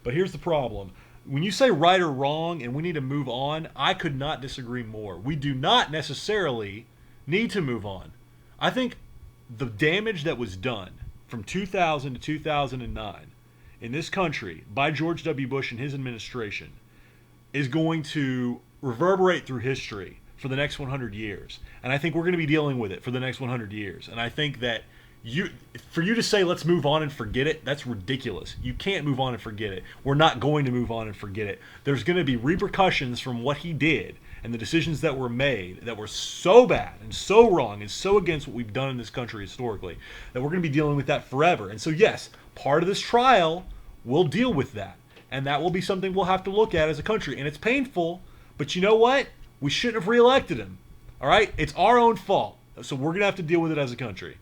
But here's the problem. When you say right or wrong and we need to move on, I could not disagree more. We do not necessarily need to move on. I think the damage that was done from 2000 to 2009 in this country by George W. Bush and his administration is going to reverberate through history for the next 100 years. And I think we're going to be dealing with it for the next 100 years. And I think that for you to say let's move on and forget it, that's ridiculous. You can't move on and forget it. We're not going to move on and forget it. There's going to be repercussions from what he did and the decisions that were made that were so bad and so wrong and so against what we've done in this country historically that we're going to be dealing with that forever. And so yes, part of this trial will deal with that. And that will be something we'll have to look at as a country. And it's painful, but you know what? We shouldn't have reelected him. All right? It's our own fault. So we're going to have to deal with it as a country.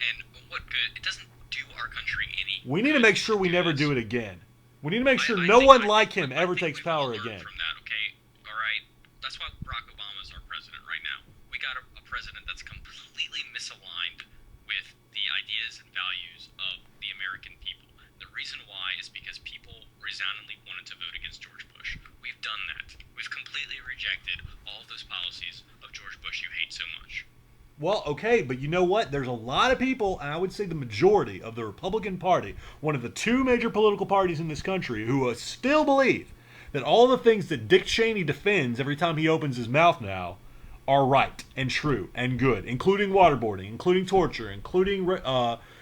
And what good? It doesn't do our country any We need to make sure we never do it again. We need to make sure no one like him ever takes power again. From that, okay? All right? That's why Barack Obama is our president right now. We got a president that's completely misaligned with the ideas and values of the American people. The reason why is because people resoundingly wanted to vote against George Bush. We've done that. We've completely rejected all of those policies of George Bush you hate so much. Well, okay, but you know what? There's a lot of people, and I would say the majority of the Republican Party, one of the two major political parties in this country, who still believe that all the things that Dick Cheney defends every time he opens his mouth now are right and true and good, including waterboarding, including torture, including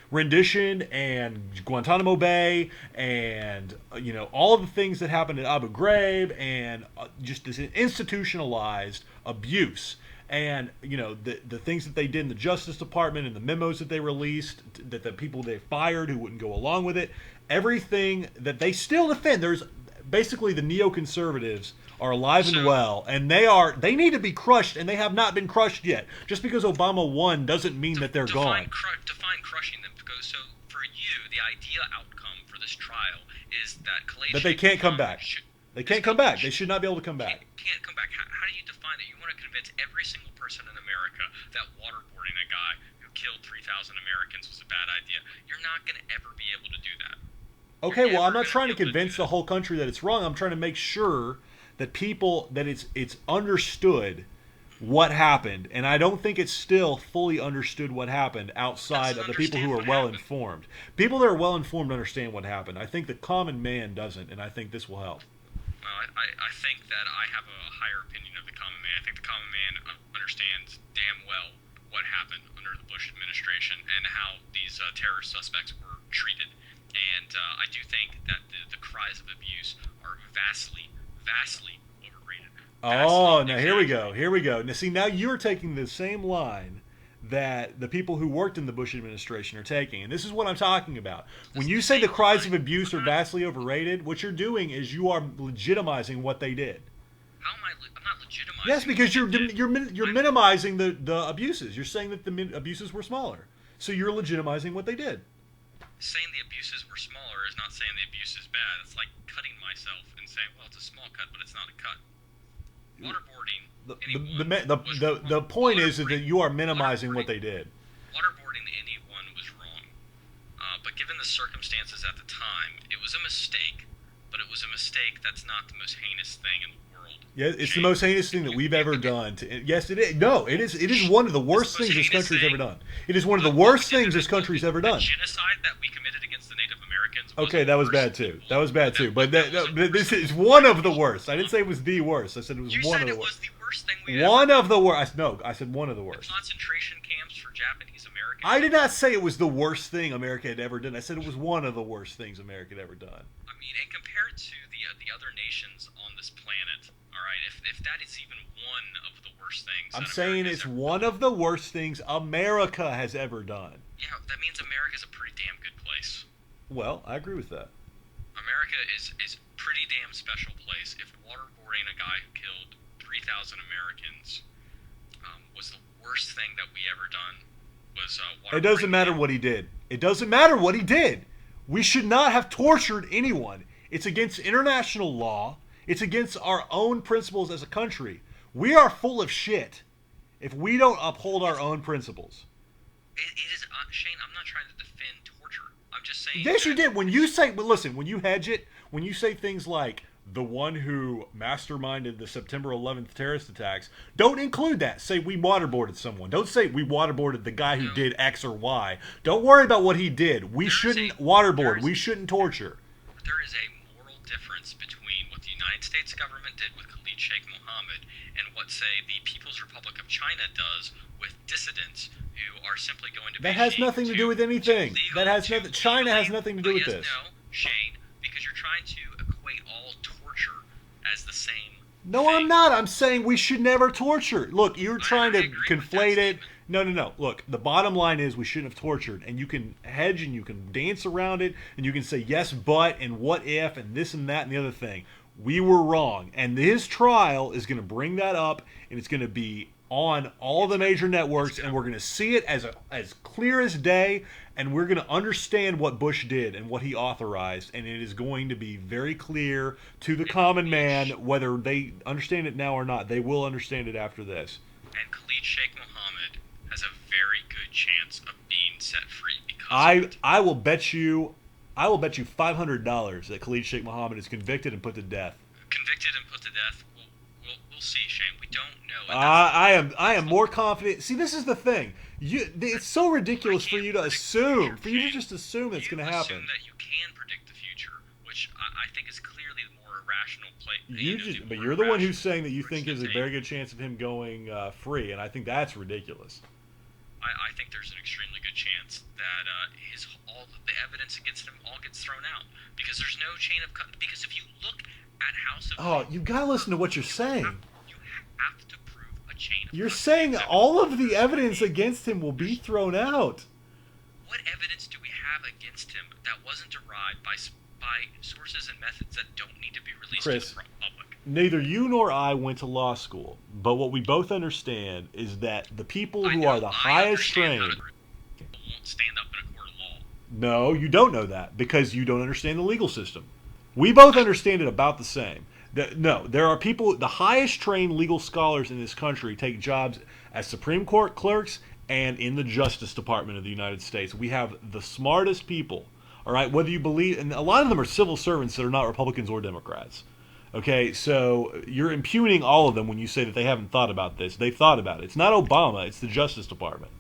rendition and Guantanamo Bay and all of the things that happened at Abu Ghraib and just this institutionalized abuse and the things that they did in the Justice Department and the memos that they released, that the people they fired who wouldn't go along with it, everything that they still defend. There's basically the neoconservatives are alive and well, and they need to be crushed, and they have not been crushed yet. Just because Obama won doesn't mean that they're gone. Define crushing them, because so for you, the ideal outcome for this trial is that Khalid But they can't come back. They can't come back. They should not be able to come back. Can't come back. How do you define that? You want to convince every single person in America that waterboarding a guy who killed 3,000 Americans was a bad idea. You're not going to ever be able to do that. Okay, well, I'm not trying to convince the whole country that it's wrong. I'm trying to make sure that it's understood what happened, and I don't think it's still fully understood what happened outside of the people who are well-informed. People that are well-informed understand what happened. I think the common man doesn't, and I think this will help. I think that I have a higher opinion of the common man. I think the common man understands damn well what happened under the Bush administration and how these terrorist suspects were treated. And I do think that the cries of abuse are vastly overrated. Oh, now here we go. Now see, now you're taking the same line that the people who worked in the Bush administration are taking. And this is what I'm talking about. When you say the cries of abuse are vastly overrated, what you're doing is you are legitimizing what they did. How am I'm not legitimizing. Yes, because you're minimizing the abuses. You're saying that the abuses were smaller. So you're legitimizing what they did. Saying the abuses were smaller is not saying the abuse is bad. It's like cutting myself and saying, well, it's a small cut, but it's not a cut. Waterboarding the point is that you are minimizing what they did. Waterboarding anyone was wrong. But given the circumstances at the time, it was a mistake. But it was a mistake that's not the most heinous thing in the world. Yeah, it's the most heinous thing that we've ever done. Yes, it is. No, it is. It is one of the worst things this country's ever done. It is one of the worst things this country's ever done. The genocide that we committed against the Native Americans. Okay, that was bad too. That was bad too. But this is one of the worst. I didn't say it was the worst. I said it was one of the worst. You said it was the worst thing we ever done. One of the worst. No, I said one of the worst. The concentration camps for Japanese Americans. I did not say it was the worst thing America had ever done. I said it was one of the worst things America had ever done. I mean, and compared to the other nations on this planet, all right, if that is even one of the worst things. I'm saying it's one of the worst things America has ever done. Yeah, that means America's a pretty damn good place. Well, I agree with that. America is a pretty damn special place. If waterboarding a guy who killed 3,000 Americans was the worst thing that we ever done, was waterboarding. It doesn't matter what he did. It doesn't matter what he did. We should not have tortured anyone. It's against international law. It's against our own principles as a country. We are full of shit if we don't uphold our own principles. It is, Shane, I'm not trying to defend torture. I'm just saying. Yes, you did. When you say, but listen, when you hedge it, when you say things like the one who masterminded the September 11th terrorist attacks, don't include that. Say we waterboarded someone. Don't say we waterboarded the guy who did X or Y. Don't worry about what he did. We shouldn't waterboard. We shouldn't torture. There is a moral difference between what the United States government did with Khalid Sheikh Mohammed and what, say, the People's Republic of China does with dissidents who are simply going to. That has nothing to do with anything. That has nothing. China has nothing to do with this. No, Shane, because you're trying to equate all torture as the same. No, thing. I'm not. I'm saying we should never torture. Look, you're trying to conflate it. No. Look, the bottom line is we shouldn't have tortured. And you can hedge and you can dance around it and you can say yes, but, and what if, and this and that and the other thing. We were wrong. And his trial is going to bring that up, and it's going to be on all the major networks, and we're going to see it as clear as day, and we're going to understand what Bush did and what he authorized, and it is going to be very clear to the common man, whether they understand it now or not. They will understand it after this. And Khalid Sheikh Mohammed has a very good chance of being set free because of it. I will bet you $500 that Khalid Sheikh Mohammed is convicted and put to death. Convicted and put to death. We'll see, Shane. We don't know. I am more confident. See, this is the thing. It's so ridiculous for you to assume, for you to just assume it's going to happen. Assume that you can predict the future, which I think is clearly the more irrational play. But you're the one who's saying that you think there's a very good chance of him going free, and I think that's ridiculous. I think there's an extremely good chance that all the evidence against him all gets thrown out because there's no chain of because if you look at House of you gotta listen to what you're saying. You have to prove a chain of You're saying all of the evidence against him will be thrown out. What evidence do we have against him that wasn't derived by sources and methods that don't need to be released to the public? Neither you nor I went to law school, but what we both understand is that the people who are the highest trained won't stand up in a court of law. No, you don't know that because you don't understand the legal system. We both understand it about the same. No, there are people, the highest trained legal scholars in this country take jobs as Supreme Court clerks and in the Justice Department of the United States. We have the smartest people, all right, whether you believe, and a lot of them are civil servants that are not Republicans or Democrats. Okay, so you're impugning all of them when you say that they haven't thought about this. They've thought about it. It's not Obama, it's the Justice Department.